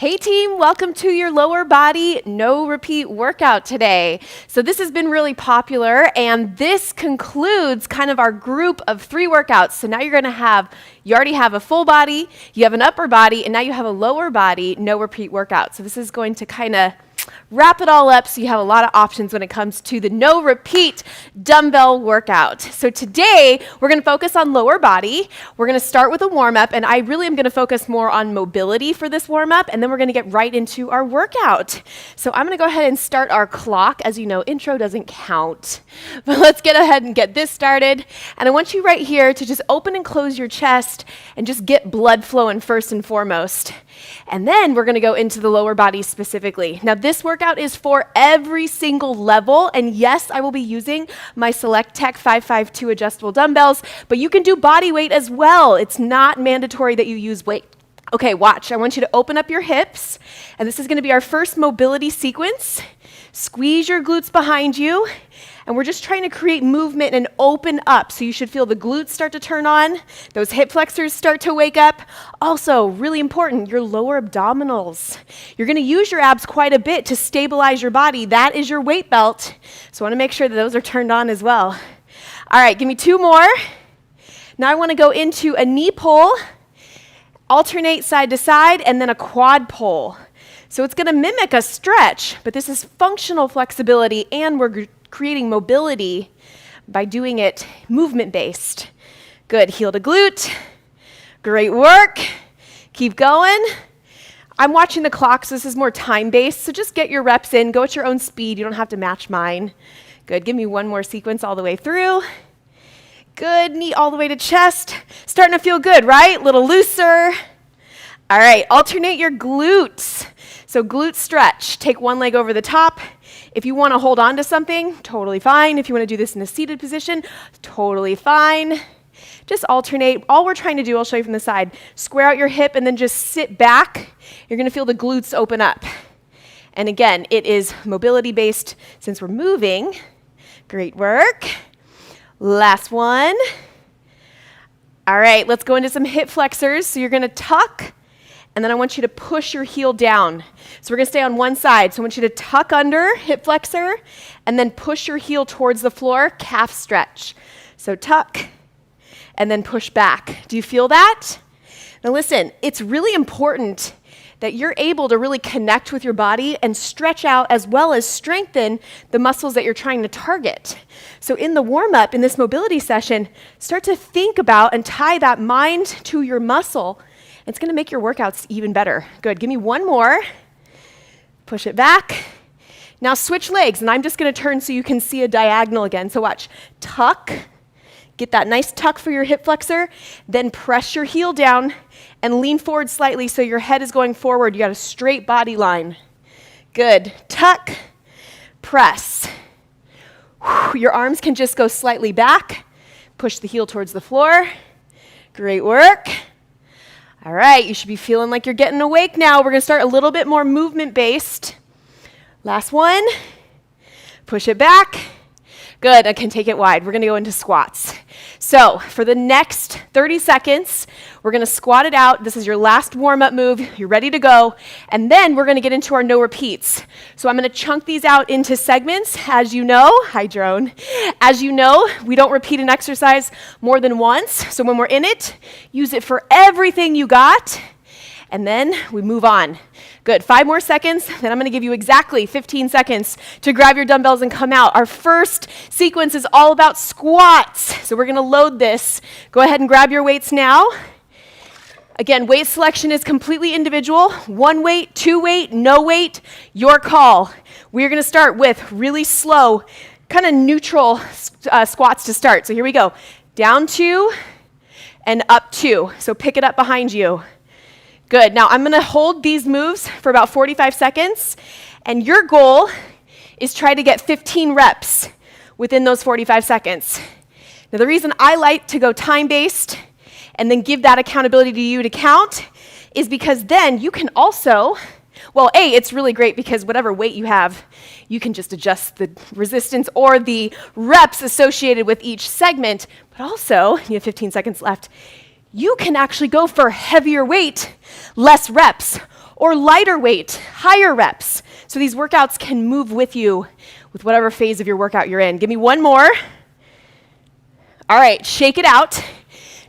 Hey team, welcome to your lower body no repeat workout today. So this has been really popular and this concludes kind of our group of 3 workouts. So now you already have a full body, you have an upper body, and now you have a lower body no repeat workout. So this is going to kind of wrap it all up so you have a lot of options when it comes to the no repeat dumbbell workout. So today we're going to focus on lower body. We're going to start with a warm up, and I really am going to focus more on mobility for this warm up, and then we're going to get right into our workout. So I'm going to go ahead and start our clock. As you know, intro doesn't count, but let's get ahead and get this started. And I want you right here to just open and close your chest and just get blood flowing first and foremost. And then we're going to go into the lower body specifically. Now this workout is for every single level, and yes, I will be using my Select Tech 552 adjustable dumbbells, but you can do body weight as well. It's not mandatory that you use weight. Okay, watch. I want you to open up your hips, and this is going to be our first mobility sequence. Squeeze your glutes behind you, and we're just trying to create movement and open up. So you should feel the glutes start to turn on, those hip flexors start to wake up. Also, really important, your lower abdominals. You're going to use your abs quite a bit to stabilize your body. That is your weight belt. So I want to make sure that those are turned on as well. All right, give me 2 more. Now I want to go into a knee pull, alternate side to side, and then a quad pull. So it's going to mimic a stretch, but this is functional flexibility, and we're creating mobility by doing it movement-based. Good, heel to glute. Great work. Keep going. I'm watching the clock, so this is more time-based, so just get your reps in. Go at your own speed. You don't have to match mine. Good, give me one more sequence all the way through. Good, knee all the way to chest. Starting to feel good, right? Little looser. All right, alternate your glutes. So glute stretch, take one leg over the top. If you want to hold on to something, totally fine. If you want to do this in a seated position, totally fine. Just alternate. All we're trying to do, I'll show you from the side, square out your hip and then just sit back. You're going to feel the glutes open up. And again, it is mobility based since we're moving. Great work. Last one. All right, let's go into some hip flexors. So you're going to tuck, and then I want you to push your heel down. So we're going to stay on one side. So I want you to tuck under, hip flexor, and then push your heel towards the floor, calf stretch. So tuck, and then push back. Do you feel that? Now listen, it's really important that you're able to really connect with your body and stretch out as well as strengthen the muscles that you're trying to target. So in the warm-up, in this mobility session, start to think about and tie that mind to your muscle. It's going to make your workouts even better. Good. Give me one more. Push it back. Now switch legs, and I'm just going to turn so you can see a diagonal again. So watch. Tuck. Get that nice tuck for your hip flexor. Then press your heel down and lean forward slightly so your head is going forward. You got a straight body line. Good. Tuck. Press. Your arms can just go slightly back. Push the heel towards the floor. Great work. All right, you should be feeling like you're getting awake now. We're going to start a little bit more movement-based. Last one. Push it back. Good, I can take it wide. We're going to go into squats. So for the next 30 seconds, we're going to squat it out. This is your last warm-up move. You're ready to go. And then we're going to get into our no repeats. So I'm going to chunk these out into segments. As you know, hi drone. As you know, we don't repeat an exercise more than once. So when we're in it, use it for everything you got. And then we move on. Good, 5 more seconds, then I'm gonna give you exactly 15 seconds to grab your dumbbells and come out. Our first sequence is all about squats. So we're gonna load this. Go ahead and grab your weights now. Again, weight selection is completely individual. 1 weight, 2 weight, no weight, your call. We're gonna start with really slow, kind of neutral squats to start. So here we go. Down 2 and up 2. So pick it up behind you. Good. Now I'm going to hold these moves for about 45 seconds, and your goal is try to get 15 reps within those 45 seconds. Now the reason I like to go time-based and then give that accountability to you to count is because then you can also, well, A, it's really great because whatever weight you have, you can just adjust the resistance or the reps associated with each segment, but also, you have 15 seconds left, you can actually go for heavier weight, less reps, or lighter weight, higher reps. So these workouts can move with you with whatever phase of your workout you're in. Give me one more. All right, shake it out.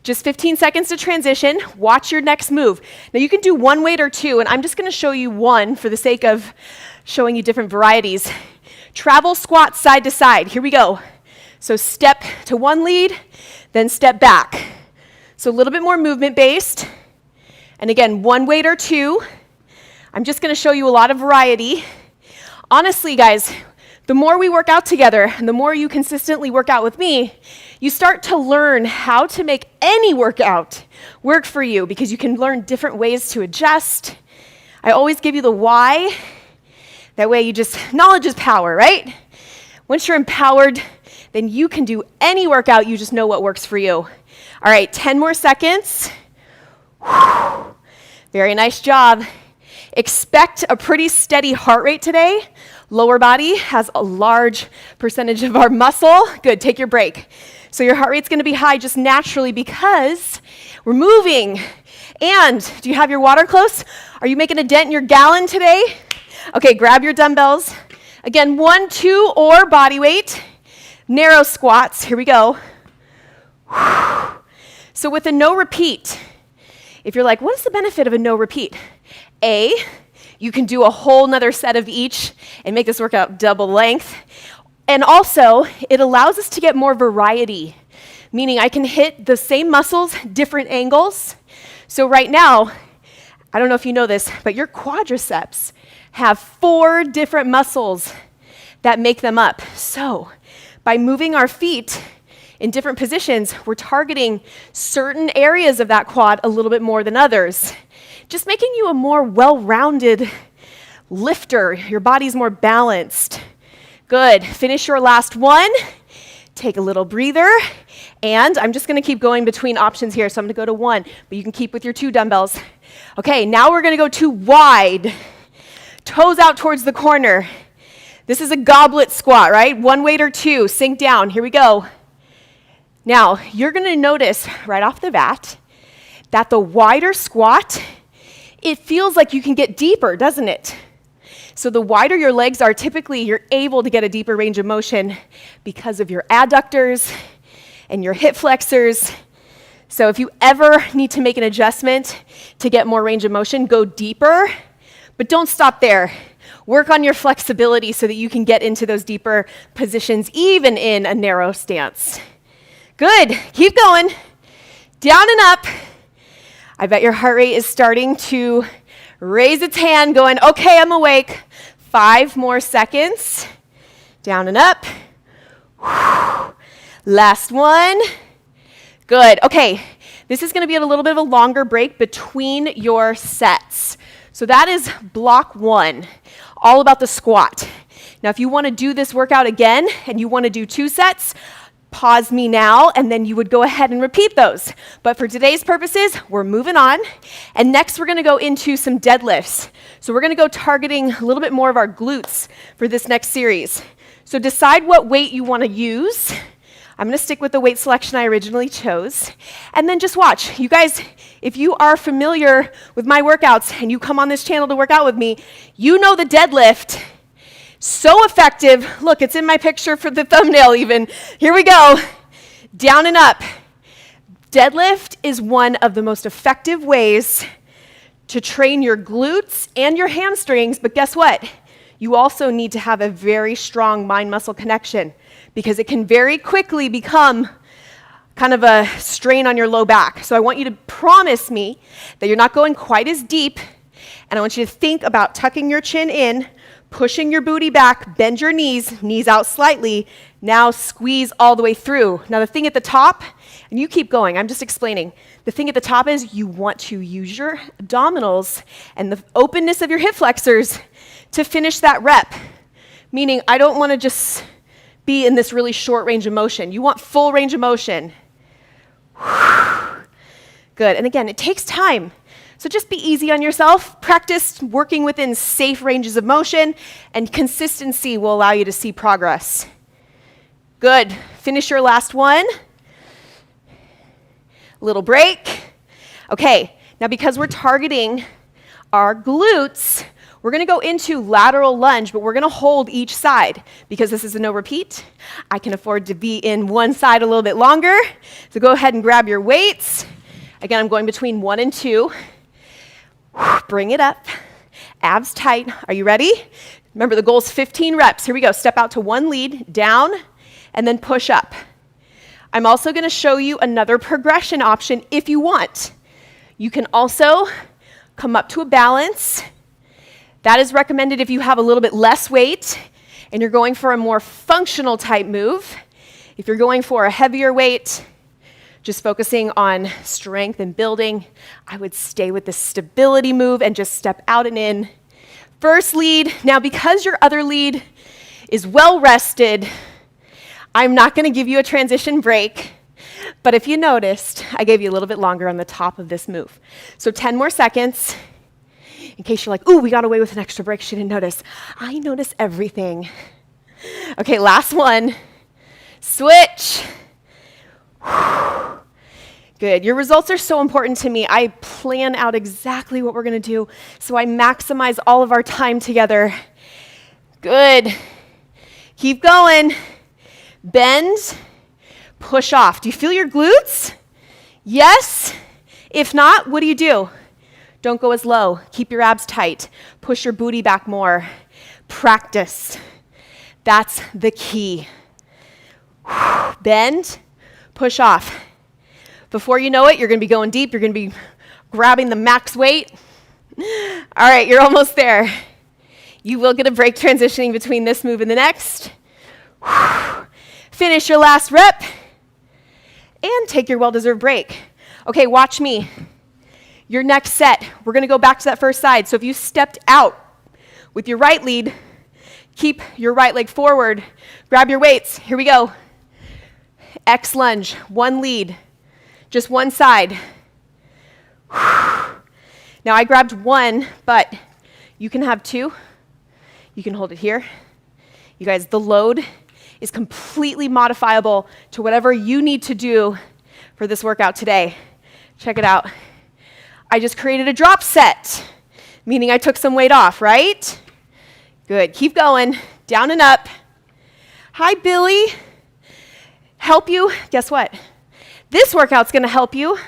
Just 15 seconds to transition. Watch your next move. Now you can do one weight or two, and I'm just gonna show you one for the sake of showing you different varieties. Travel squat side to side. Here we go. So step to one lead, then step back. So a little bit more movement based. And again, one weight or two. I'm just gonna show you a lot of variety. Honestly, guys, the more we work out together and the more you consistently work out with me, you start to learn how to make any workout work for you because you can learn different ways to adjust. I always give you the why. That way knowledge is power, right? Once you're empowered, then you can do any workout, you just know what works for you. All right, 10 more seconds. Whew. Very nice job. Expect a pretty steady heart rate today. Lower body has a large percentage of our muscle. Good, take your break. So your heart rate's gonna be high just naturally because we're moving. And do you have your water close? Are you making a dent in your gallon today? Okay, grab your dumbbells. Again, 1, 2, or body weight. Narrow squats, here we go. So with a no repeat, if you're like, what is the benefit of a no repeat? A, you can do a whole nother set of each and make this workout double length. And also, it allows us to get more variety, meaning I can hit the same muscles, different angles. So right now, I don't know if you know this, but your quadriceps have 4 different muscles that make them up. So by moving our feet in different positions, we're targeting certain areas of that quad a little bit more than others, just making you a more well-rounded lifter. Your body's more balanced. Good. Finish your last one. Take a little breather. And I'm just going to keep going between options here. So I'm going to go to 1, but you can keep with your 2 dumbbells. Okay, now we're going to go to wide. Toes out towards the corner. This is a goblet squat, right? 1 weight or 2. Sink down. Here we go. Now, you're going to notice right off the bat that the wider squat, it feels like you can get deeper, doesn't it? So the wider your legs are, typically you're able to get a deeper range of motion because of your adductors and your hip flexors. So if you ever need to make an adjustment to get more range of motion, go deeper, but don't stop there. Work on your flexibility so that you can get into those deeper positions, even in a narrow stance. Good, keep going. Down and up. I bet your heart rate is starting to raise its hand, going, okay, I'm awake. 5 more seconds. Down and up. Whew. Last one. Good, okay. This is gonna be a little bit of a longer break between your sets. So that is block 1, all about the squat. Now, if you wanna do this workout again and you wanna do 2 sets, pause me now, and then you would go ahead and repeat those. But for today's purposes, we're moving on. And next, we're gonna go into some deadlifts. So we're gonna go targeting a little bit more of our glutes for this next series. So decide what weight you wanna use. I'm gonna stick with the weight selection I originally chose. And then just watch. You guys, if you are familiar with my workouts and you come on this channel to work out with me, you know the deadlift. So effective. Look, it's in my picture for the thumbnail even. Here we go. Down and up. Deadlift is one of the most effective ways to train your glutes and your hamstrings, but guess what? You also need to have a very strong mind-muscle connection because it can very quickly become kind of a strain on your low back. So I want you to promise me that you're not going quite as deep, and I want you to think about tucking your chin in, pushing your booty back, bend your knees out slightly, now squeeze all the way through. Now the thing at the top, and you keep going, I'm just explaining. The thing at the top is you want to use your abdominals and the openness of your hip flexors to finish that rep. Meaning I don't want to just be in this really short range of motion. You want full range of motion. Good, and again, it takes time. So just be easy on yourself. Practice working within safe ranges of motion, and consistency will allow you to see progress. Good. Finish your last one. Little break. Okay, now because we're targeting our glutes, we're going to go into lateral lunge, but we're going to hold each side because this is a no repeat. I can afford to be in one side a little bit longer. So go ahead and grab your weights. Again, I'm going between 1 and 2. Bring it up. Abs tight. Are you ready? Remember, the goal is 15 reps. Here we go. Step out to one lead, down, and then push up. I'm also going to show you another progression option if you want. You can also come up to a balance. That is recommended if you have a little bit less weight and you're going for a more functional type move. If you're going for a heavier weight, just focusing on strength and building, I would stay with the stability move and just step out and in. First lead. Now, because your other lead is well rested, I'm not going to give you a transition break, but if you noticed, I gave you a little bit longer on the top of this move. So 10 more seconds. In case you're like, ooh, we got away with an extra break, she didn't notice. I notice everything. Okay, last one. Switch. Good. Your results are so important to me. I plan out exactly what we're going to do, so I maximize all of our time together. Good. Keep going. Bend. Push off. Do you feel your glutes? Yes? If not, what do? Don't go as low. Keep your abs tight. Push your booty back more. Practice. That's the key. Bend, push off. Before you know it, you're going to be going deep. You're going to be grabbing the max weight. All right, you're almost there. You will get a break transitioning between this move and the next. Finish your last rep and take your well-deserved break. Okay, watch me. Your next set, we're going to go back to that first side. So if you stepped out with your right lead, keep your right leg forward. Grab your weights. Here we go. X lunge, one lead, just one side. Now I grabbed one, but you can have two. You can hold it here. You guys, the load is completely modifiable to whatever you need to do for this workout today. Check it out. I just created a drop set, meaning I took some weight off, right? Good. Keep going. Down and up. Hi, Billy. Help you? Guess what? This workout's going to help you.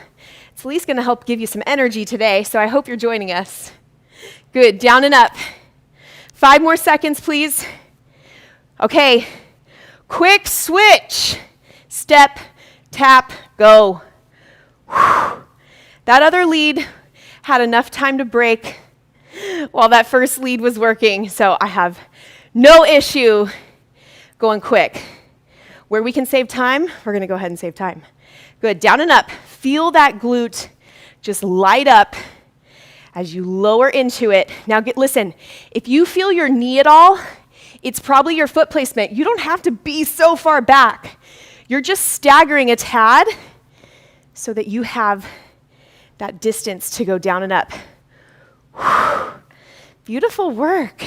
It's at least going to help give you some energy today, so I hope you're joining us. Good. Down and up. 5 more seconds, please. Okay. Quick switch. Step, tap, go. That other lead had enough time to break while that first lead was working, so I have no issue going quick. Where we can save time, we're going to go ahead and save time. Good. Down and up. Feel that glute just light up as you lower into it. Now, listen, if you feel your knee at all, it's probably your foot placement. You don't have to be so far back. You're just staggering a tad so that you have that distance to go down and up. Beautiful work.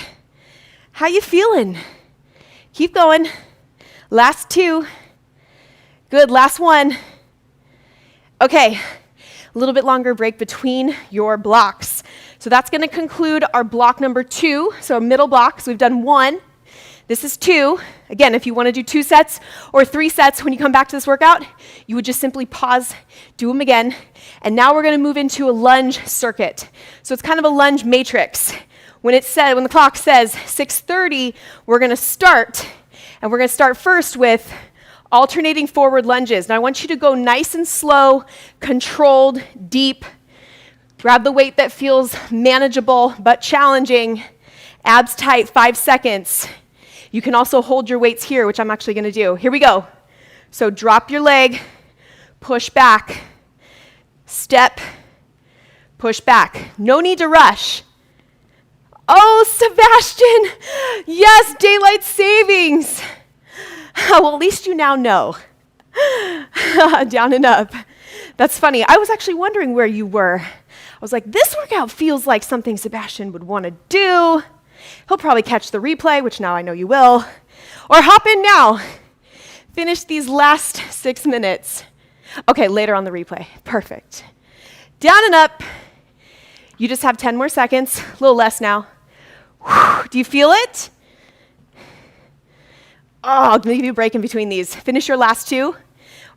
How you feeling? Keep going. Last 2. Good, last 1. Okay, a little bit longer break between your blocks. So that's going to conclude our block number 2, so our middle block. So we've done 1. This is 2. Again, if you want to do 2 sets or 3 sets when you come back to this workout, you would just simply pause, do them again. And now we're going to move into a lunge circuit. So it's kind of a lunge matrix. When the clock says 6:30, we're going to start. And we're going to start first with alternating forward lunges. Now I want you to go nice and slow, controlled, deep. Grab the weight that feels manageable but challenging. Abs tight, 5 seconds. You can also hold your weights here, which I'm actually going to do. Here we go. So drop your leg, push back, step, push back. No need to rush. Oh, Sebastian, yes, daylight savings. Well, at least you now know. Down and up. That's funny. I was actually wondering where you were. I was like, this workout feels like something Sebastian would want to do. He'll probably catch the replay, which now I know you will. Or hop in now. Finish these last 6 minutes. Okay, later on the replay. Perfect. Down and up. You just have 10 more seconds, a little less now. Do you feel it? Oh, I'm gonna give you a break in between these. Finish your last two,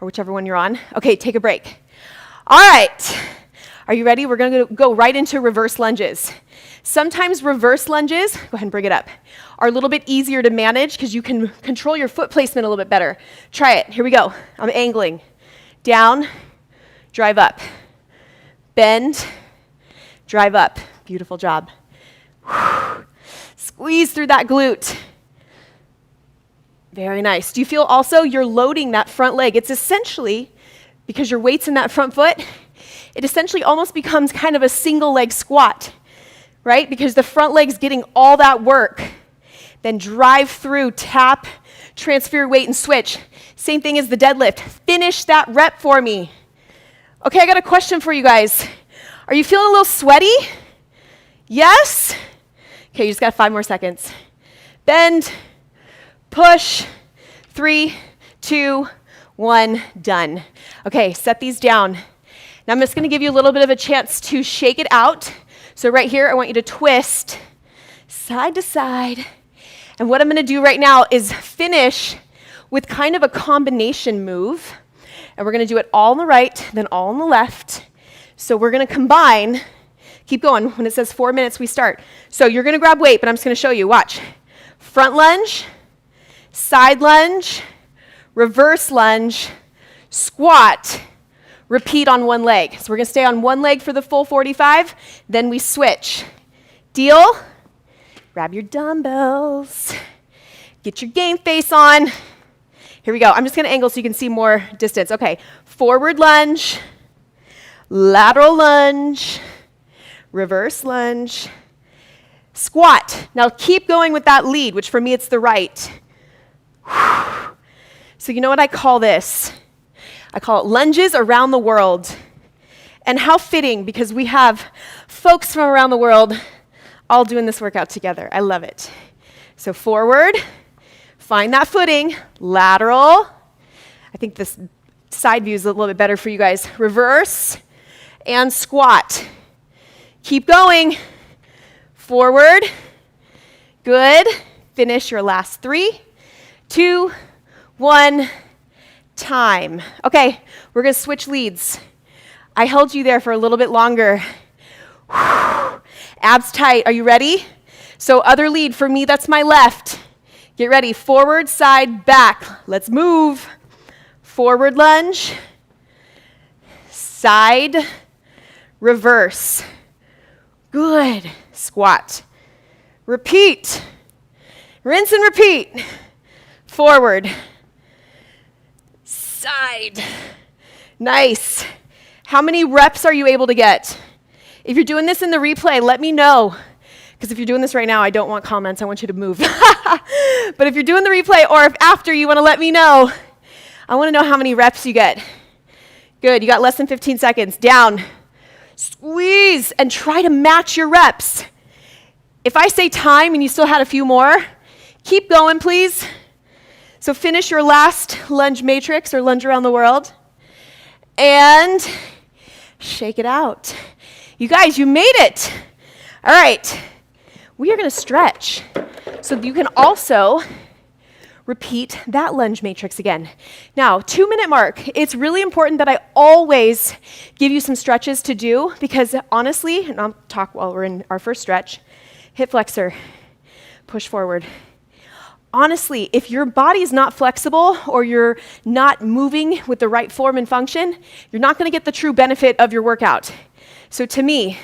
or whichever one you're on. Okay, take a break. All right, are you ready? We're gonna go right into reverse lunges. Sometimes reverse lunges, go ahead and bring it up, are a little bit easier to manage because you can control your foot placement a little bit better. Try it, here we go. I'm angling. Down, drive up. Bend, drive up. Beautiful job. Squeeze through that glute. Very nice. Do you feel also you're loading that front leg? It's essentially, because your weight's in that front foot, it essentially almost becomes kind of a single leg squat, right? Because the front leg's getting all that work. Then drive through, tap, transfer your weight and switch. Same thing as the deadlift. Finish that rep for me. Okay, I got a question for you guys. Are you feeling a little sweaty? Yes? Okay, you just got 5 more seconds. Bend, push, 3, 2, 1, done. Okay, set these down. Now I'm just gonna give you a little bit of a chance to shake it out. So right here, I want you to twist side to side. And what I'm gonna do right now is finish with kind of a combination move. And we're gonna do it all on the right, then all on the left. So we're gonna combine, keep going. When it says 4 minutes, we start. So you're gonna grab weight, but I'm just gonna show you, watch. Front lunge, side lunge, reverse lunge, squat, repeat on one leg. So we're gonna stay on one leg for the full 45, then we switch. Deal? Grab your dumbbells, get your game face on. Here we go. I'm just gonna angle so you can see more distance. Okay, forward lunge, lateral lunge, reverse lunge, squat. Now keep going with that lead, which for me it's the right. So you know what I call this? I call it lunges around the world. And how fitting, because we have folks from around the world all doing this workout together. I love it. So forward, find that footing, lateral. I think this side view is a little bit better for you guys. Reverse and squat. Keep going. Forward. Good. Finish your last 3, 2, 1, time. Okay, we're gonna switch leads. I held you there for a little bit longer. Abs tight, are you ready? So other lead, for me, that's my left. Get ready, forward, side, back. Let's move. Forward lunge, side, reverse. Good, squat. Repeat, rinse and repeat. Forward, side. Nice. How many reps are you able to get? If you're doing this in the replay, let me know. Because if you're doing this right now, I don't want comments. I want you to move. But if you're doing the replay or if after you want to let me know, I want to know how many reps you get. Good. You got less than 15 seconds. Down. Squeeze and try to match your reps. If I say time and you still had a few more, keep going, please. So finish your last lunge matrix or lunge around the world. And shake it out. You guys, you made it. All right. We are going to stretch. So you can also repeat that lunge matrix again. Now, 2-minute mark. It's really important that I always give you some stretches to do because honestly, and I'll talk while we're in our first stretch, hip flexor, push forward. Honestly, if your body is not flexible or you're not moving with the right form and function, you're not going to get the true benefit of your workout. So to me,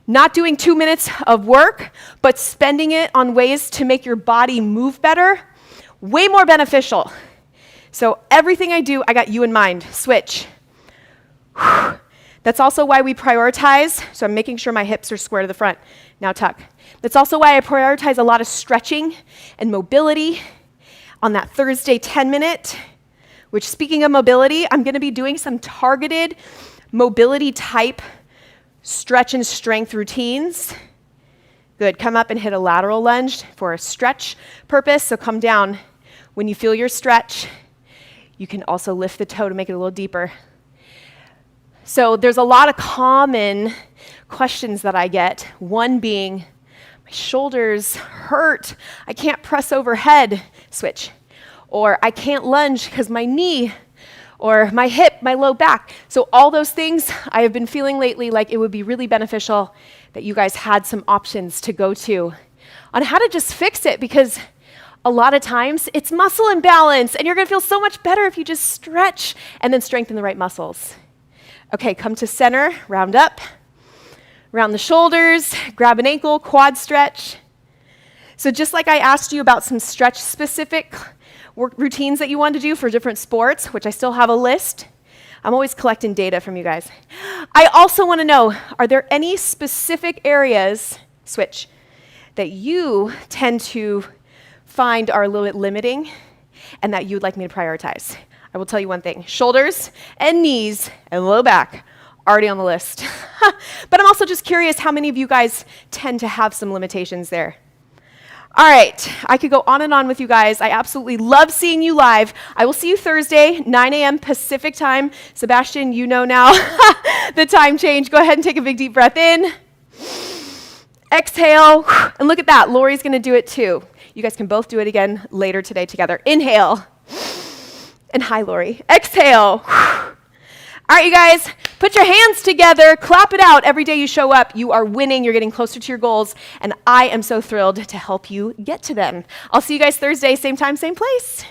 not doing 2 minutes of work, but spending it on ways to make your body move better, way more beneficial. So everything I do, I got you in mind. Switch. That's also why we prioritize, so I'm making sure my hips are square to the front. Now tuck. That's also why I prioritize a lot of stretching and mobility on that Thursday 10-minute, which speaking of mobility, I'm gonna be doing some targeted mobility type stretch and strength routines. Good, come up and hit a lateral lunge for a stretch purpose, so come down. When you feel your stretch, you can also lift the toe to make it a little deeper. So there's a lot of common questions that I get, one being, my shoulders hurt, I can't press overhead, switch. Or I can't lunge because my knee, or my hip, my low back. So all those things I have been feeling lately like it would be really beneficial that you guys had some options to go to on how to just fix it, because a lot of times it's muscle imbalance and you're gonna feel so much better if you just stretch and then strengthen the right muscles. Okay, come to center, round up, round the shoulders, grab an ankle, quad stretch. So just like I asked you about some stretch specific work routines that you want to do for different sports, which I still have a list. I'm always collecting data from you guys. I also want to know, are there any specific areas, switch, that you tend to find are a little bit limiting and that you'd like me to prioritize? I will tell you one thing, shoulders and knees and low back, already on the list. But I'm also just curious how many of you guys tend to have some limitations there. All right, I could go on and on with you guys. I absolutely love seeing you live. I will see you Thursday, 9 a.m. Pacific time. Sebastian, you know now the time change. Go ahead and take a big deep breath in. Exhale, and look at that. Lori's gonna do it too. You guys can both do it again later today together. Inhale, and hi, Lori. Exhale. All right, you guys, put your hands together, clap it out. Every day you show up, you are winning, you're getting closer to your goals, and I am so thrilled to help you get to them. I'll see you guys Thursday, same time, same place.